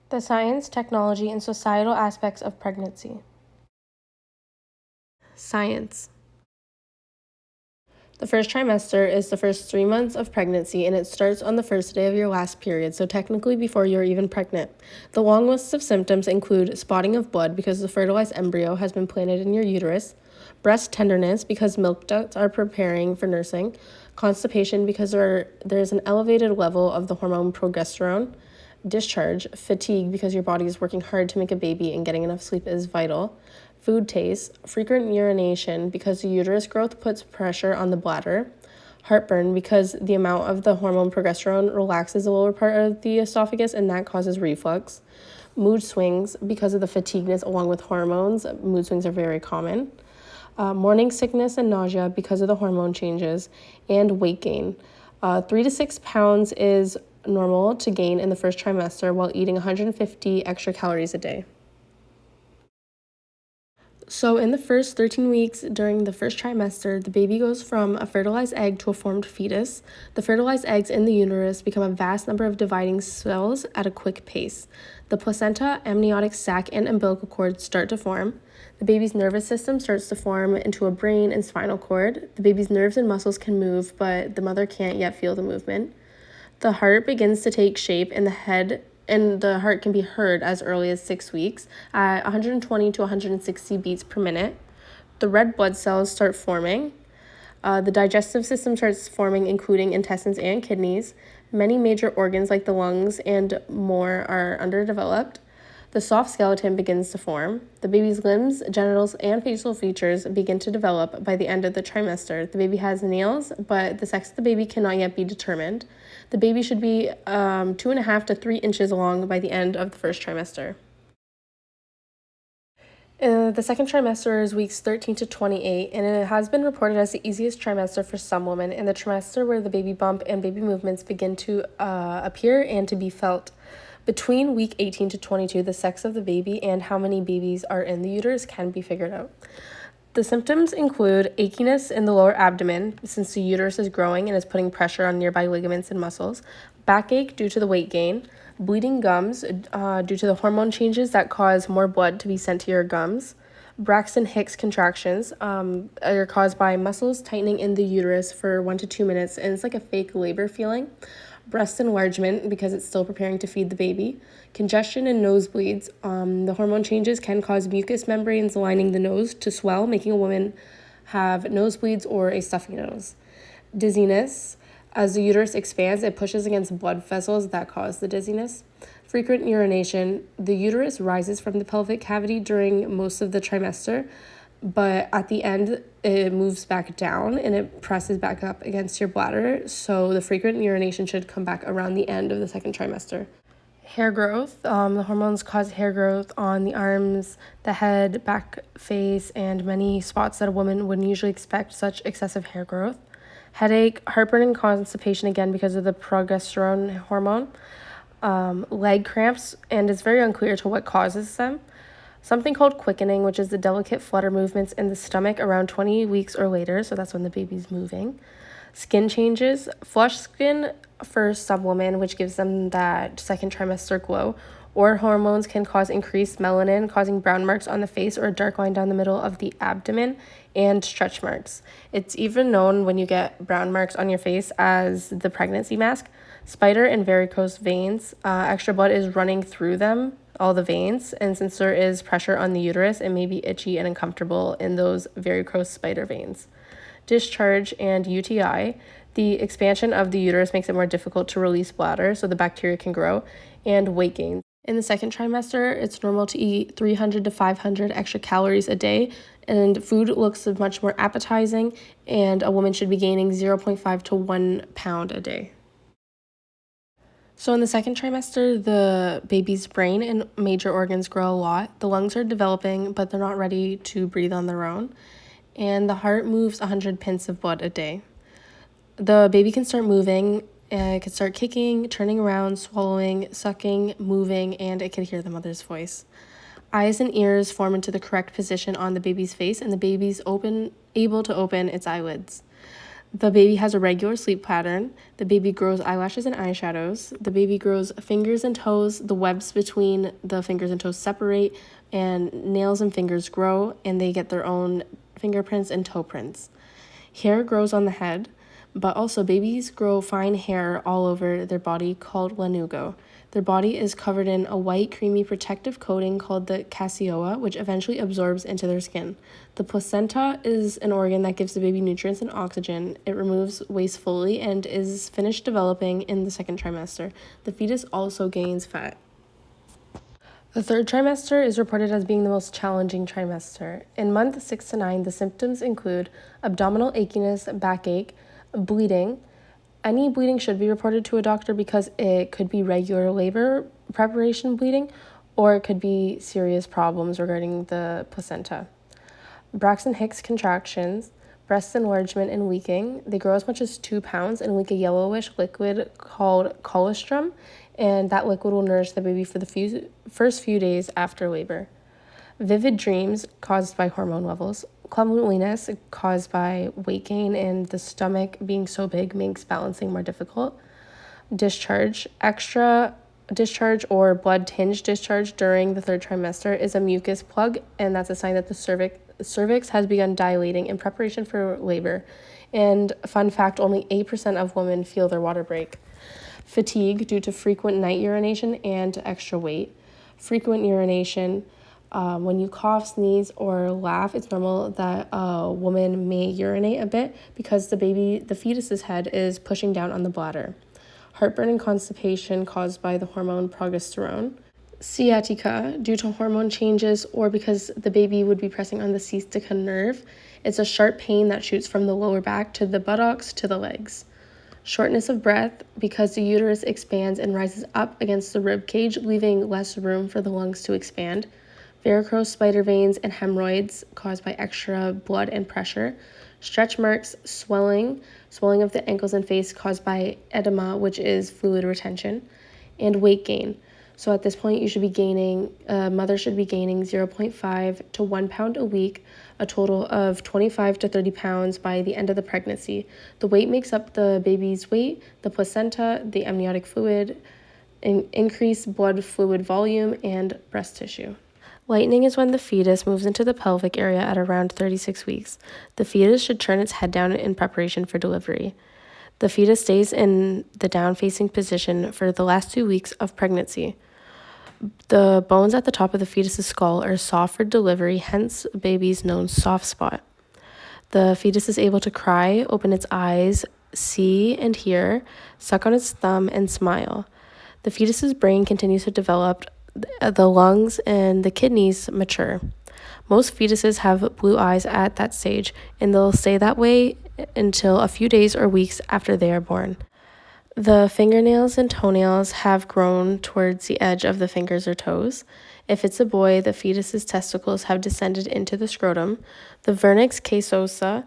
The science, technology, and societal aspects of pregnancy. Science. The first trimester is the first 3 months of pregnancy, and it starts on the first day of your last period, so technically before you're even pregnant. The long list of symptoms include spotting of blood because the fertilized embryo has been planted in your uterus, breast tenderness because milk ducts are preparing for nursing, constipation because there's an elevated level of the hormone progesterone, discharge, fatigue because your body is working hard to make a baby and getting enough sleep is vital, food taste, frequent urination because the uterus growth puts pressure on the bladder, heartburn because the amount of the hormone progesterone relaxes the lower part of the esophagus and that causes reflux, mood swings because of the fatigueness along with hormones. Mood swings are very common. Morning sickness and nausea because of the hormone changes, and weight gain. 3 to 6 pounds is normal to gain in the first trimester while eating 150 extra calories a day. So in the first 13 weeks during the first trimester, the baby goes from a fertilized egg to a formed fetus. The fertilized eggs in the uterus become a vast number of dividing cells at a quick pace. The placenta, amniotic sac, and umbilical cord start to form. The baby's nervous system starts to form into a brain and spinal cord. The baby's nerves and muscles can move, but the mother can't yet feel the movement. The heart begins to take shape in the head, and the heart can be heard as early as 6 weeks at 120 to 160 beats per minute. The red blood cells start forming. The digestive system starts forming, including intestines and kidneys. Many major organs like the lungs and more are underdeveloped. The soft skeleton begins to form. The baby's limbs, genitals, and facial features begin to develop by the end of the trimester. The baby has nails, but the sex of the baby cannot yet be determined. The baby should be 2.5 to 3 inches long by the end of the first trimester. The second trimester is weeks 13 to 28, and it has been reported as the easiest trimester for some women, and the trimester where the baby bump and baby movements begin to appear and to be felt. Between week 18 to 22, the sex of the baby and how many babies are in the uterus can be figured out. The symptoms include achiness in the lower abdomen, since the uterus is growing and is putting pressure on nearby ligaments and muscles, backache due to the weight gain, bleeding gums due to the hormone changes that cause more blood to be sent to your gums, Braxton Hicks contractions are caused by muscles tightening in the uterus for 1 to 2 minutes, and it's like a fake labor feeling. Breast enlargement because it's still preparing to feed the baby. Congestion and nosebleeds. The hormone changes can cause mucous membranes lining the nose to swell, making a woman have nosebleeds or a stuffy nose. Dizziness. As the uterus expands, it pushes against blood vessels that cause the dizziness. Frequent urination. The uterus rises from the pelvic cavity during most of the trimester, but at the end, it moves back down and it presses back up against your bladder. So the frequent urination should come back around the end of the second trimester. Hair growth. The hormones cause hair growth on the arms, the head, back, face, and many spots that a woman wouldn't usually expect such excessive hair growth. Headache, heartburn, and constipation again because of the progesterone hormone. Leg cramps, and it's very unclear to what causes them. Something called quickening, which is the delicate flutter movements in the stomach around 20 weeks or later, so that's when the baby's moving. Skin changes, flush skin for some women, which gives them that second trimester glow, or hormones can cause increased melanin, causing brown marks on the face or a dark line down the middle of the abdomen, and stretch marks. It's even known when you get brown marks on your face as the pregnancy mask. Spider and varicose veins, extra blood is running through them, all the veins, and since there is pressure on the uterus, it may be itchy and uncomfortable in those varicose spider veins. Discharge and UTI. The expansion of the uterus makes it more difficult to release bladder, so the bacteria can grow, and weight gain. In the second trimester, it's normal to eat 300 to 500 extra calories a day, and food looks much more appetizing, and a woman should be gaining 0.5 to 1 pound a day. So in the second trimester, the baby's brain and major organs grow a lot. The lungs are developing, but they're not ready to breathe on their own. And the heart moves 100 pints of blood a day. The baby can start moving, it can start kicking, turning around, swallowing, sucking, moving, and it can hear the mother's voice. Eyes and ears form into the correct position on the baby's face, and the baby's able to open its eyelids. The baby has a regular sleep pattern. The baby grows eyelashes and eyeshadows. The baby grows fingers and toes. The webs between the fingers and toes separate, and nails and fingers grow, and they get their own fingerprints and toe prints. Hair grows on the head, but also babies grow fine hair all over their body called lanugo. Their body is covered in a white, creamy protective coating called the caseoa, which eventually absorbs into their skin. The placenta is an organ that gives the baby nutrients and oxygen. It removes waste fully and is finished developing in the second trimester. The fetus also gains fat. The third trimester is reported as being the most challenging trimester. In month 6 to 9, the symptoms include abdominal achiness, backache, bleeding. Any bleeding should be reported to a doctor because it could be regular labor preparation bleeding, or it could be serious problems regarding the placenta. Braxton Hicks contractions, breast enlargement and leaking. They grow as much as 2 pounds and leak a yellowish liquid called colostrum, and that liquid will nourish the baby for the first few days after labor. Vivid dreams caused by hormone levels. Cleanliness caused by weight gain, and the stomach being so big makes balancing more difficult. Discharge. Extra discharge or blood-tinged discharge during the third trimester is a mucus plug, and that's a sign that the cervix has begun dilating in preparation for labor. And fun fact, only 8% of women feel their water break. Fatigue due to frequent night urination and extra weight. Frequent urination. When you cough, sneeze, or laugh, it's normal that a woman may urinate a bit because the fetus's head is pushing down on the bladder. Heartburn and constipation caused by the hormone progesterone. Sciatica, due to hormone changes or because the baby would be pressing on the sciatica nerve. It's a sharp pain that shoots from the lower back to the buttocks to the legs. Shortness of breath, because the uterus expands and rises up against the rib cage, leaving less room for the lungs to expand. Varicose spider veins and hemorrhoids caused by extra blood and pressure. Stretch marks, swelling of the ankles and face caused by edema, which is fluid retention, and weight gain. So at this point, mother should be gaining 0.5 to 1 pound a week, a total of 25 to 30 pounds by the end of the pregnancy. The weight makes up the baby's weight, the placenta, the amniotic fluid, increased blood fluid volume, and breast tissue. Lightning is when the fetus moves into the pelvic area at around 36 weeks. The fetus should turn its head down in preparation for delivery. The fetus stays in the down-facing position for the last 2 weeks of pregnancy. The bones at the top of the fetus's skull are soft for delivery, hence baby's known soft spot. The fetus is able to cry, open its eyes, see and hear, suck on its thumb, and smile. The fetus's brain continues to develop. The lungs and the kidneys mature. Most fetuses have blue eyes at that stage, and they'll stay that way until a few days or weeks after they are born. The fingernails and toenails have grown towards the edge of the fingers or toes. If it's a boy, the fetus's testicles have descended into the scrotum. The vernix caseosa,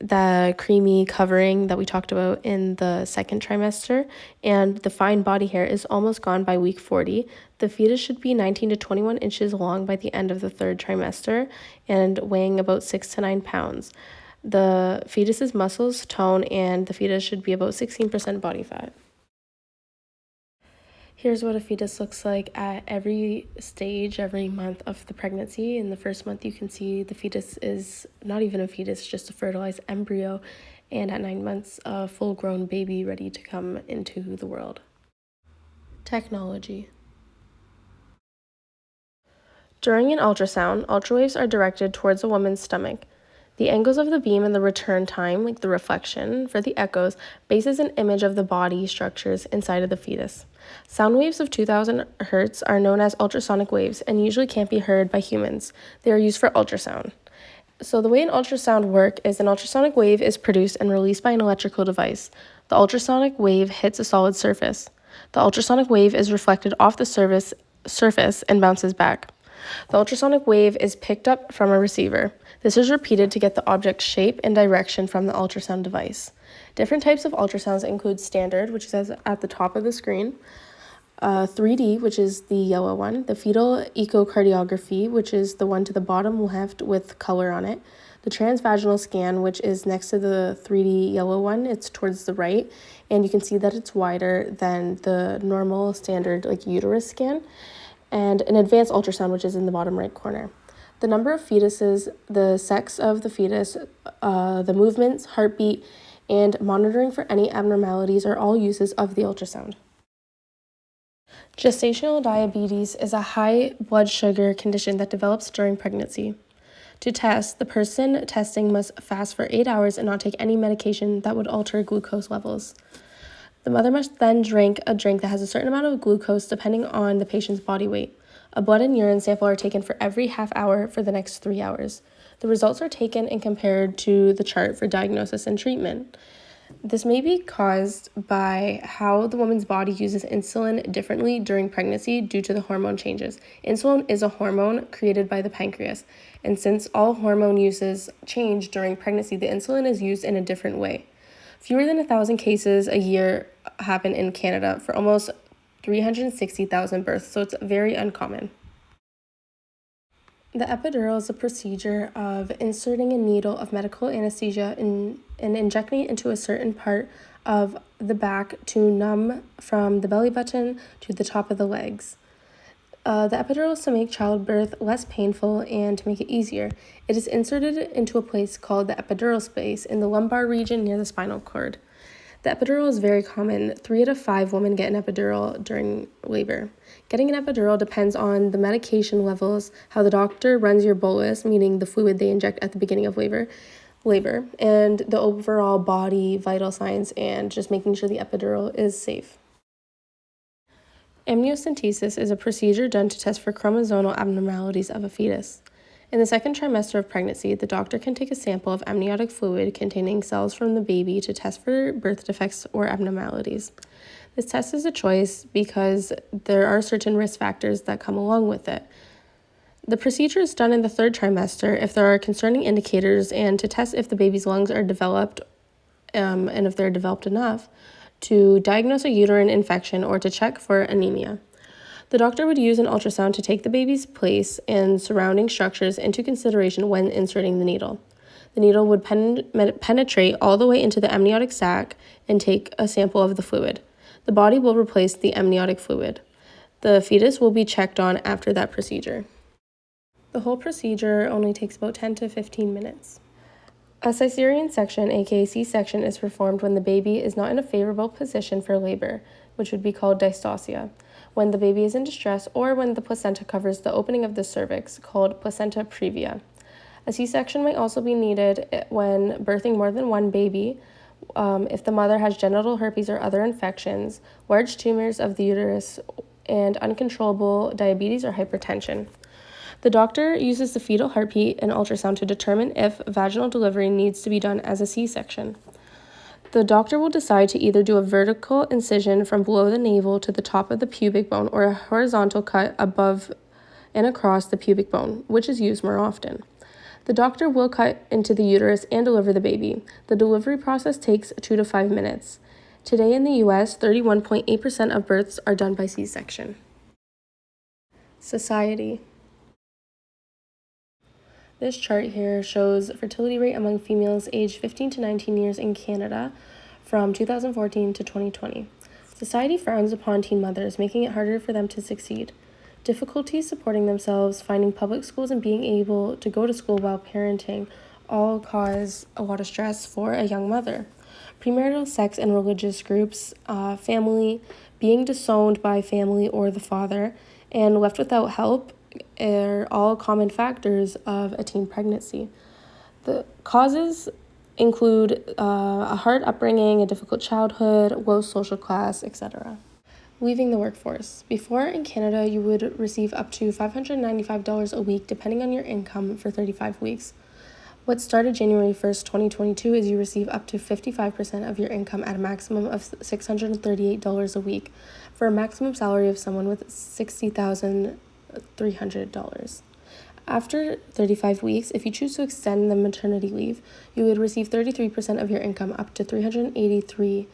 the creamy covering that we talked about in the second trimester, and the fine body hair is almost gone by week 40. The fetus should be 19 to 21 inches long by the end of the third trimester and weighing about 6 to 9 pounds. The fetus's muscles tone, and the fetus should be about 16% body fat. Here's what a fetus looks like at every stage, every month of the pregnancy. In the first month, you can see the fetus is not even a fetus, just a fertilized embryo, and at 9 months, a full-grown baby ready to come into the world. Technology. During an ultrasound, ultrawaves are directed towards a woman's stomach. The angles of the beam and the return time, like the reflection for the echoes, bases an image of the body structures inside of the fetus. Sound waves of 2000 Hz are known as ultrasonic waves and usually can't be heard by humans. They are used for ultrasound. So the way an ultrasound works is an ultrasonic wave is produced and released by an electrical device. The ultrasonic wave hits a solid surface. The ultrasonic wave is reflected off the surface and bounces back. The ultrasonic wave is picked up from a receiver. This is repeated to get the object's shape and direction from the ultrasound device. Different types of ultrasounds include standard, which is at the top of the screen, 3D, which is the yellow one, the fetal echocardiography, which is the one to the bottom left with color on it, The transvaginal scan, which is next to the 3D yellow one, it's towards the right, and you can see that it's wider than the normal standard uterus scan, and an advanced ultrasound, which is in the bottom right corner. The number of fetuses, the sex of the fetus, the movements, heartbeat, and monitoring for any abnormalities are all uses of the ultrasound. Gestational diabetes is a high blood sugar condition that develops during pregnancy. To test, the person testing must fast for 8 hours and not take any medication that would alter glucose levels. The mother must then drink a drink that has a certain amount of glucose depending on the patient's body weight. A blood and urine sample are taken for every half hour for the next 3 hours. The results are taken and compared to the chart for diagnosis and treatment. This may be caused by how the woman's body uses insulin differently during pregnancy due to the hormone changes. Insulin is a hormone created by the pancreas, and since all hormone uses change during pregnancy, the insulin is used in a different way. Fewer than 1,000 cases a year happen in Canada for almost 360,000 births, so it's very uncommon. The epidural is a procedure of inserting a needle of medical anesthesia and injecting it into a certain part of the back to numb from the belly button to the top of the legs. The epidural is to make childbirth less painful and to make it easier. It is inserted into a place called the epidural space in the lumbar region near the spinal cord. The epidural is very common. 3 out of 5 women get an epidural during labor. Getting an epidural depends on the medication levels, how the doctor runs your bolus, meaning the fluid they inject at the beginning of labor, and the overall body vital signs, and just making sure the epidural is safe. Amniocentesis is a procedure done to test for chromosomal abnormalities of a fetus. In the second trimester of pregnancy, the doctor can take a sample of amniotic fluid containing cells from the baby to test for birth defects or abnormalities. This test is a choice because there are certain risk factors that come along with it. The procedure is done in the third trimester if there are concerning indicators and to test if the baby's lungs are developed and if they're developed enough to diagnose a uterine infection or to check for anemia. The doctor would use an ultrasound to take the baby's place and surrounding structures into consideration when inserting the needle. The needle would penetrate all the way into the amniotic sac and take a sample of the fluid. The body will replace the amniotic fluid. The fetus will be checked on after that procedure. The whole procedure only takes about 10 to 15 minutes. A cesarean section, aka C-section, is performed when the baby is not in a favorable position for labor, which would be called dystocia, when the baby is in distress, or when the placenta covers the opening of the cervix, called placenta previa. A C-section might also be needed when birthing more than one baby, if the mother has genital herpes or other infections, large tumors of the uterus, and uncontrollable diabetes or hypertension. The doctor uses the fetal heartbeat and ultrasound to determine if vaginal delivery needs to be done as a C-section. The doctor will decide to either do a vertical incision from below the navel to the top of the pubic bone or a horizontal cut above and across the pubic bone, which is used more often. The doctor will cut into the uterus and deliver the baby. The delivery process takes 2 to 5 minutes. Today in the U.S., 31.8% of births are done by C-section. Society. This chart here shows fertility rate among females aged 15 to 19 years in Canada from 2014 to 2020. Society frowns upon teen mothers, making it harder for them to succeed. Difficulties supporting themselves, finding public schools, and being able to go to school while parenting all cause a lot of stress for a young mother. Premarital sex and religious groups, family, being disowned by family or the father, and left without help are all common factors of a teen pregnancy. The causes include a hard upbringing, a difficult childhood, low social class, etc. Leaving the workforce. Before in Canada, you would receive up to $595 a week depending on your income for 35 weeks. What started January 1st, 2022 is you receive up to 55% of your income at a maximum of $638 a week for a maximum salary of someone with $60,300. After 35 weeks, if you choose to extend the maternity leave, you would receive 33% of your income up to $383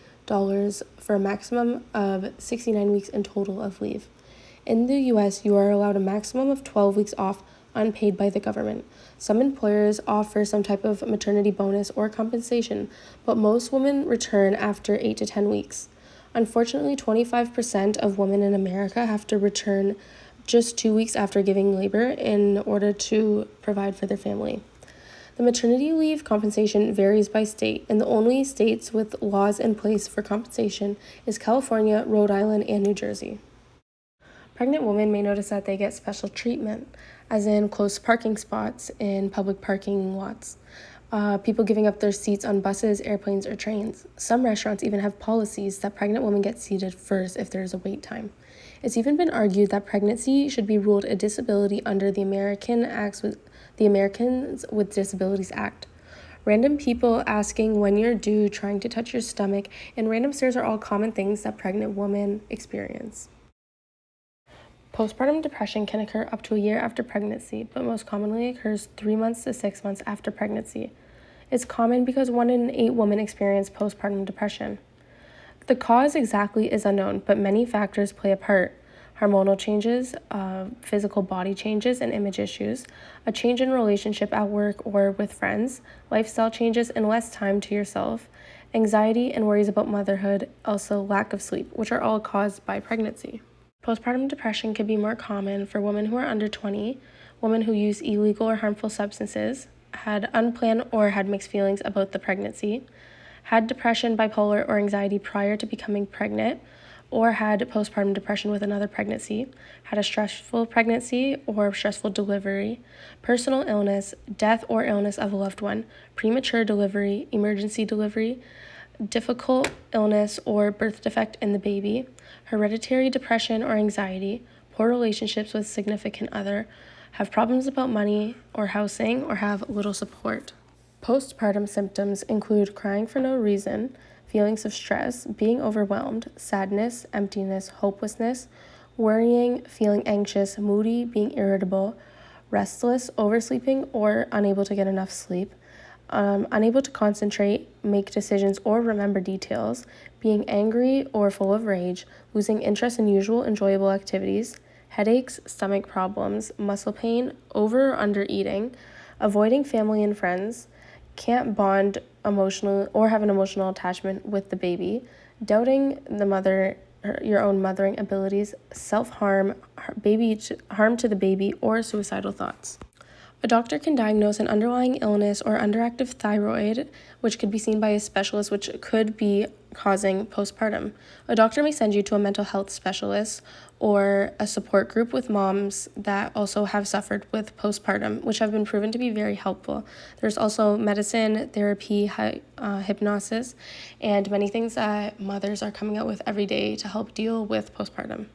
for a maximum of 69 weeks in total of leave. In the US, you are allowed a maximum of 12 weeks off unpaid by the government. Some employers offer some type of maternity bonus or compensation, but most women return after 8 to 10 weeks. Unfortunately, 25% of women in America have to return just 2 weeks after giving labor in order to provide for their family. The maternity leave compensation varies by state, and the only states with laws in place for compensation is California, Rhode Island, and New Jersey. Pregnant women may notice that they get special treatment, as in close parking spots in public parking lots, people giving up their seats on buses, airplanes, or trains. Some restaurants even have policies that pregnant women get seated first if there is a wait time. It's even been argued that pregnancy should be ruled a disability under the Americans with Disabilities Act. Random people asking when you're due, trying to touch your stomach, and random stares are all common things that pregnant women experience. Postpartum depression can occur up to a year after pregnancy, but most commonly occurs 3 months to 6 months after pregnancy. It's common because 1 in 8 women experience postpartum depression. The cause exactly is unknown, but many factors play a part. Hormonal changes, physical body changes and image issues, a change in relationship at work or with friends, lifestyle changes and less time to yourself, anxiety and worries about motherhood, also lack of sleep, which are all caused by pregnancy. Postpartum depression can be more common for women who are under 20, women who use illegal or harmful substances, had unplanned or had mixed feelings about the pregnancy, had depression, bipolar, or anxiety prior to becoming pregnant, or had postpartum depression with another pregnancy, had a stressful pregnancy or stressful delivery, personal illness, death or illness of a loved one, premature delivery, emergency delivery, difficult illness or birth defect in the baby, hereditary depression or anxiety, poor relationships with significant other, have problems about money or housing, or have little support. Postpartum symptoms include crying for no reason, feelings of stress, being overwhelmed, sadness, emptiness, hopelessness, worrying, feeling anxious, moody, being irritable, restless, oversleeping or unable to get enough sleep, unable to concentrate, make decisions, or remember details, being angry or full of rage, losing interest in usual enjoyable activities, headaches, stomach problems, muscle pain, over or under eating, avoiding family and friends, can't bond emotionally or have an emotional attachment with the baby, doubting your own mothering abilities, self-harm, harm to the baby, or suicidal thoughts. A doctor can diagnose an underlying illness or underactive thyroid, which could be seen by a specialist, which could be causing postpartum. A doctor may send you to a mental health specialist or a support group with moms that also have suffered with postpartum, which have been proven to be very helpful. There's also medicine, therapy, hypnosis, and many things that mothers are coming out with every day to help deal with postpartum.